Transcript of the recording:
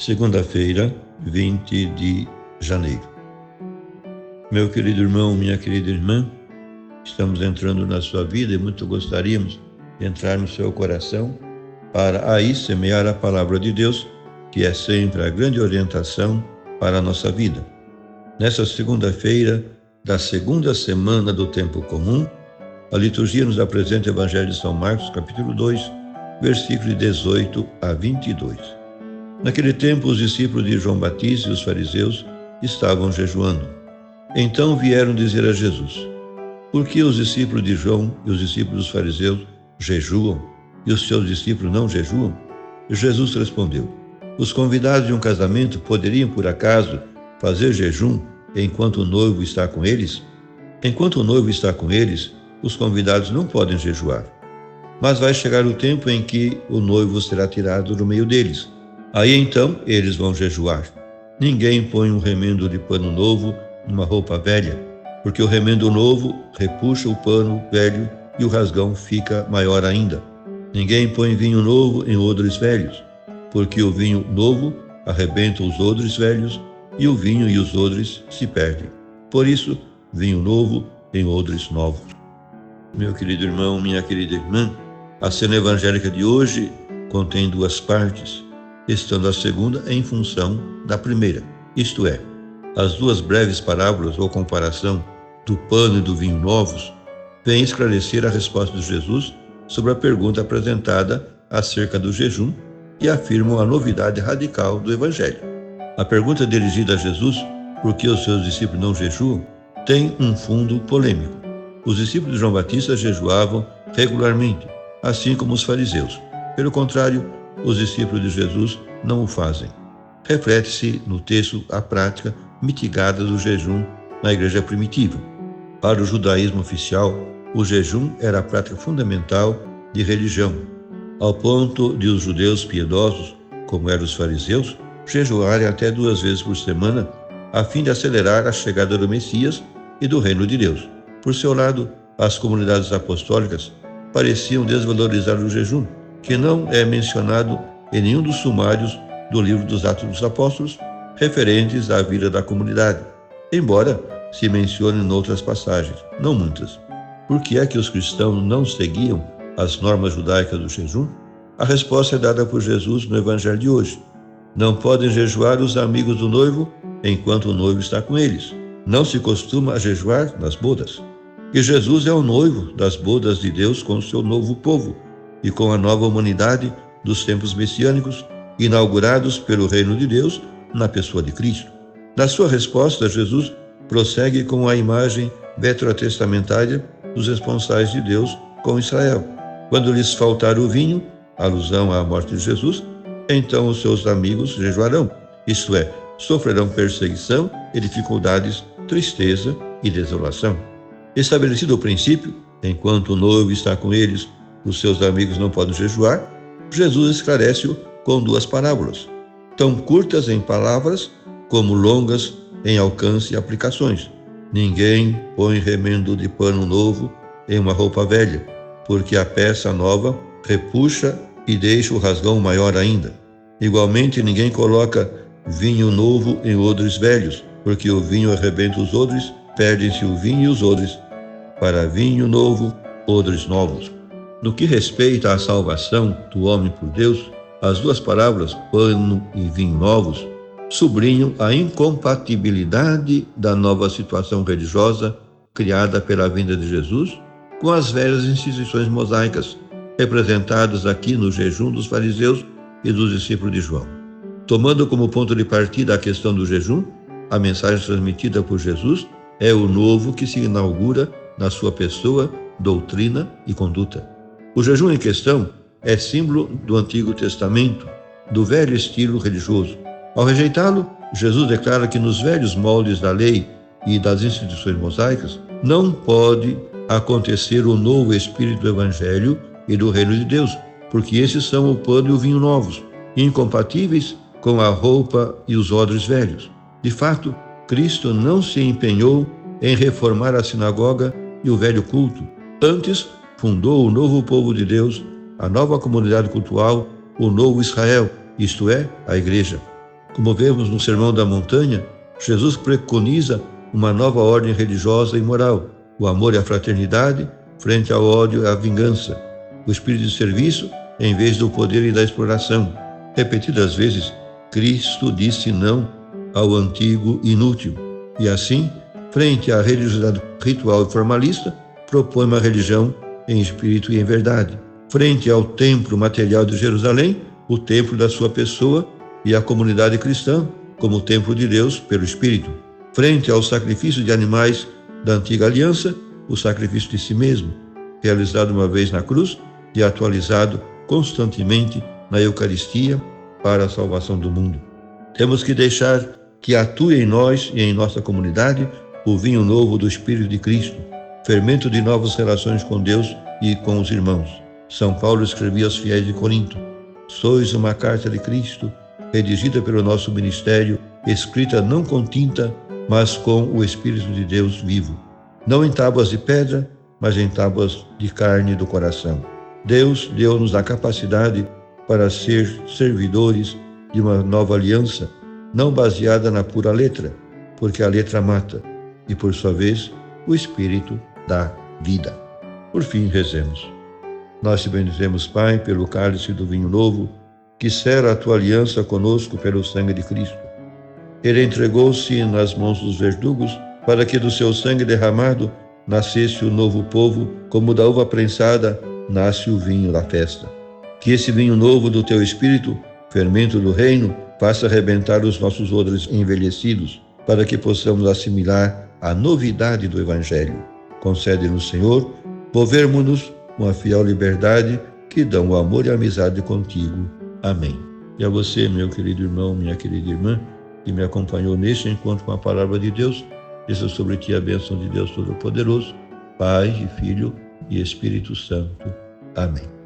Segunda-feira, 20 de janeiro. Meu querido irmão, minha querida irmã, estamos entrando na sua vida e muito gostaríamos de entrar no seu coração para aí semear a palavra de Deus, que é sempre a grande orientação para a nossa vida. Nessa segunda-feira da segunda semana do tempo comum, a liturgia nos apresenta o Evangelho de São Marcos, capítulo 2, versículos 18 a 22. Naquele tempo, os discípulos de João Batista e os fariseus estavam jejuando. Então vieram dizer a Jesus: por que os discípulos de João e os discípulos dos fariseus jejuam e os seus discípulos não jejuam? Jesus respondeu: os convidados de um casamento poderiam, por acaso, fazer jejum enquanto o noivo está com eles? Enquanto o noivo está com eles, os convidados não podem jejuar. Mas vai chegar o tempo em que o noivo será tirado do meio deles. Aí então eles vão jejuar. Ninguém põe um remendo de pano novo numa roupa velha, porque o remendo novo repuxa o pano velho e o rasgão fica maior ainda. Ninguém põe vinho novo em odres velhos, porque o vinho novo arrebenta os odres velhos e o vinho e os odres se perdem. Por isso, vinho novo em odres novos. Meu querido irmão, minha querida irmã, a cena evangélica de hoje contém duas partes, estando a segunda em função da primeira, isto é, as duas breves parábolas ou comparação do pano e do vinho novos vêm esclarecer a resposta de Jesus sobre a pergunta apresentada acerca do jejum e afirmam a novidade radical do Evangelho. A pergunta dirigida a Jesus, por que os seus discípulos não jejuam, tem um fundo polêmico. Os discípulos de João Batista jejuavam regularmente, assim como os fariseus. Pelo contrário, os discípulos de Jesus não o fazem. Reflete-se no texto a prática mitigada do jejum na igreja primitiva. Para o judaísmo oficial, o jejum era a prática fundamental de religião, ao ponto de os judeus piedosos, como eram os fariseus, jejuarem até 2 vezes por semana, a fim de acelerar a chegada do Messias e do reino de Deus. Por seu lado, as comunidades apostólicas pareciam desvalorizar o jejum, que não é mencionado em nenhum dos sumários do livro dos Atos dos Apóstolos referentes à vida da comunidade, embora se mencione em outras passagens, não muitas. Por que é que os cristãos não seguiam as normas judaicas do jejum? A resposta é dada por Jesus no Evangelho de hoje. Não podem jejuar os amigos do noivo enquanto o noivo está com eles. Não se costuma jejuar nas bodas. E Jesus é o noivo das bodas de Deus com o seu novo povo e com a nova humanidade dos tempos messiânicos inaugurados pelo reino de Deus na pessoa de Cristo. Na sua resposta, Jesus prossegue com a imagem veterotestamentária dos responsáveis de Deus com Israel. Quando lhes faltar o vinho, alusão à morte de Jesus, então os seus amigos jejuarão, isto é, sofrerão perseguição e dificuldades, tristeza e desolação. Estabelecido o princípio, enquanto o noivo está com eles, os seus amigos não podem jejuar, Jesus esclarece-o com 2 parábolas, tão curtas em palavras como longas em alcance e aplicações. Ninguém põe remendo de pano novo em uma roupa velha, porque a peça nova repuxa e deixa o rasgão maior ainda. Igualmente, ninguém coloca vinho novo em odres velhos, porque o vinho arrebenta os odres, perdem-se o vinho e os odres. Para vinho novo, odres novos. No que respeita à salvação do homem por Deus, as 2 parábolas, pano e vinho novos, sublinham a incompatibilidade da nova situação religiosa criada pela vinda de Jesus com as velhas instituições mosaicas, representadas aqui no jejum dos fariseus e dos discípulos de João. Tomando como ponto de partida a questão do jejum, a mensagem transmitida por Jesus é o novo que se inaugura na sua pessoa, doutrina e conduta. O jejum em questão é símbolo do Antigo Testamento, do velho estilo religioso. Ao rejeitá-lo, Jesus declara que nos velhos moldes da lei e das instituições mosaicas não pode acontecer o novo espírito do Evangelho e do reino de Deus, porque esses são o pano e o vinho novos, incompatíveis com a roupa e os odres velhos. De fato, Cristo não se empenhou em reformar a sinagoga e o velho culto. Antes, fundou o novo povo de Deus, a nova comunidade cultual, o novo Israel, isto é, a Igreja. Como vemos no Sermão da Montanha, Jesus preconiza uma nova ordem religiosa e moral, o amor e a fraternidade frente ao ódio e à vingança, o espírito de serviço em vez do poder e da exploração. Repetidas vezes, Cristo disse não ao antigo inútil e assim, frente à religiosidade ritual e formalista, propõe uma religião em espírito e em verdade. Frente ao templo material de Jerusalém, o templo da sua pessoa e a comunidade cristã como o templo de Deus pelo Espírito. Frente ao sacrifício de animais da antiga aliança, o sacrifício de si mesmo, realizado uma vez na cruz e atualizado constantemente na Eucaristia para a salvação do mundo. Temos que deixar que atue em nós e em nossa comunidade o vinho novo do Espírito de Cristo, fermento de novas relações com Deus e com os irmãos. São Paulo escrevia aos fiéis de Corinto: sois uma carta de Cristo, redigida pelo nosso ministério, escrita não com tinta, mas com o Espírito de Deus vivo, não em tábuas de pedra, mas em tábuas de carne do coração. Deus deu-nos a capacidade para ser servidores de uma nova aliança, não baseada na pura letra, porque a letra mata, e por sua vez, o Espírito dá vida. Por fim, rezemos. Nós te bendizemos, Pai, pelo cálice do vinho novo, que sela a tua aliança conosco pelo sangue de Cristo. Ele entregou-se nas mãos dos verdugos para que do seu sangue derramado nascesse o novo povo, como da uva prensada nasce o vinho da festa. Que esse vinho novo do teu Espírito, fermento do reino, faça arrebentar os nossos odres envelhecidos, para que possamos assimilar a novidade do Evangelho. Concede-nos, Senhor, movermos-nos com a fiel liberdade que dão o amor e a amizade contigo. Amém. E a você, meu querido irmão, minha querida irmã, que me acompanhou neste encontro com a palavra de Deus, desça sobre ti a bênção de Deus Todo-Poderoso, Pai e Filho e Espírito Santo. Amém.